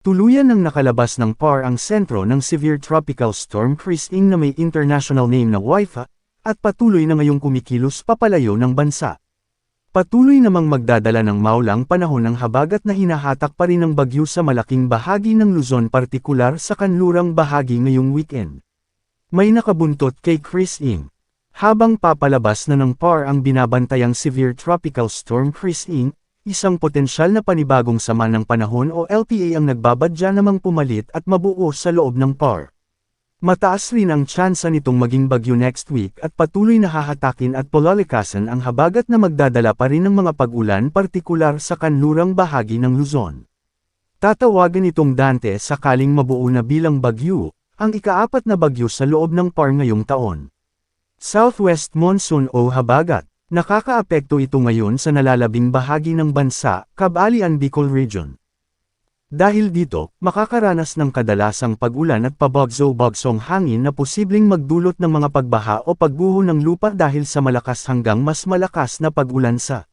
Tuluyan ng nakalabas ng PAR ang sentro ng Severe Tropical Storm Christine na may international name na WIFA, at patuloy na ngayong kumikilos papalayo ng bansa. Patuloy namang magdadala ng maulang panahon ng habagat na hinahatak pa rin ng bagyo sa malaking bahagi ng Luzon, partikular sa kanlurang bahagi ngayong weekend. May nakabuntot kay Christine. Habang papalabas na ng PAR ang binabantayang Severe Tropical Storm Christine, isang potensyal na panibagong sama ng panahon o LPA ang nagbabadya namang pumalit at mabuo sa loob ng PAR. Mataas rin ang tsansa nitong maging bagyo next week at patuloy na hahatakin at palalakasan ang habagat na magdadala pa rin ng mga pag-ulan, partikular sa kanlurang bahagi ng Luzon. Tatawagan itong Dante sakaling mabuo na bilang bagyo, ang ika-4 na bagyo sa loob ng PAR ngayong taon. Southwest Monsoon o habagat. Nakakaapekto ito ngayon sa nalalabing bahagi ng bansa, Cabalian Bicol Region. Dahil dito, makakaranas ng kadalasang pag-ulan at pabagso-bagsong hangin na posibleng magdulot ng mga pagbaha o pagguho ng lupa dahil sa malakas hanggang mas malakas na pag-ulan sa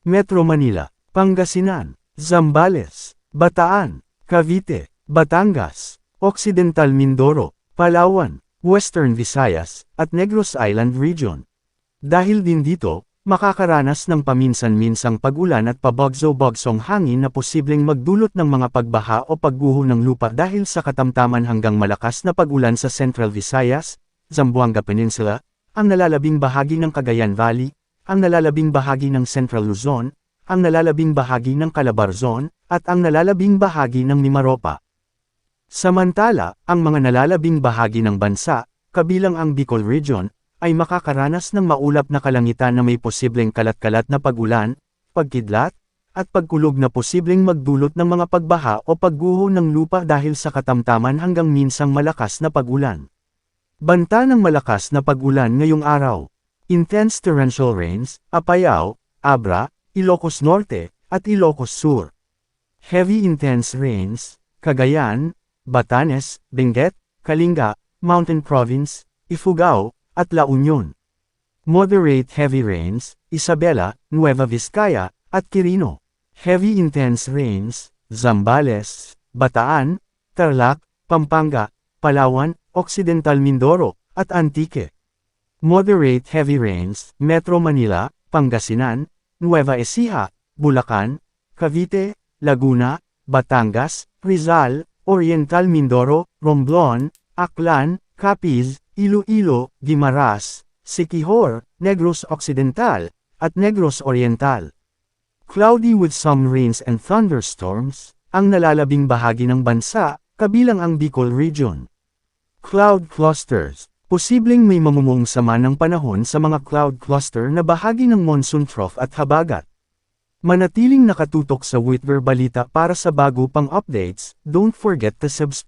Metro Manila, Pangasinan, Zambales, Bataan, Cavite, Batangas, Occidental Mindoro, Palawan, Western Visayas, at Negros Island Region. Dahil din dito, makakaranas ng paminsan-minsang pag-ulan at pabagso-bagsong hangin na posibleng magdulot ng mga pagbaha o pagguho ng lupa dahil sa katamtaman hanggang malakas na pag-ulan sa Central Visayas, Zamboanga Peninsula, ang nalalabing bahagi ng Cagayan Valley, ang nalalabing bahagi ng Central Luzon, ang nalalabing bahagi ng Calabarzon, at ang nalalabing bahagi ng Mimaropa. Samantala, ang mga nalalabing bahagi ng bansa, kabilang ang Bicol Region, ay makakaranas ng maulap na kalangitan na may posibleng kalat-kalat na pag-ulan, pagkidlat, at pagkulog na posibleng magdulot ng mga pagbaha o pagguho ng lupa dahil sa katamtaman hanggang minsang malakas na pag-ulan. Banta ng malakas na pag-ulan ngayong araw. Intense torrential rains, Apayao, Abra, Ilocos Norte, at Ilocos Sur. Heavy intense rains, Cagayan, Batanes, Benguet, Kalinga, Mountain Province, Ifugao, at La Union. Moderate heavy rains, Isabela, Nueva Vizcaya, at Quirino. Heavy intense rains, Zambales, Bataan, Tarlac, Pampanga, Palawan, Occidental Mindoro, at Antique. Moderate heavy rains, Metro Manila, Pangasinan, Nueva Ecija, Bulacan, Cavite, Laguna, Batangas, Rizal, Oriental Mindoro, Romblon, Aklan, Capiz, Iloilo, Guimaras, Siquijor, Negros Occidental, at Negros Oriental. Cloudy with some rains and thunderstorms, ang nalalabing bahagi ng bansa, kabilang ang Bicol Region. Cloud clusters, posibleng may mamumong sama ng panahon sa mga cloud cluster na bahagi ng monsoon trough at habagat. Manatiling nakatutok sa Witwer Balita para sa bago pang updates, don't forget to subscribe.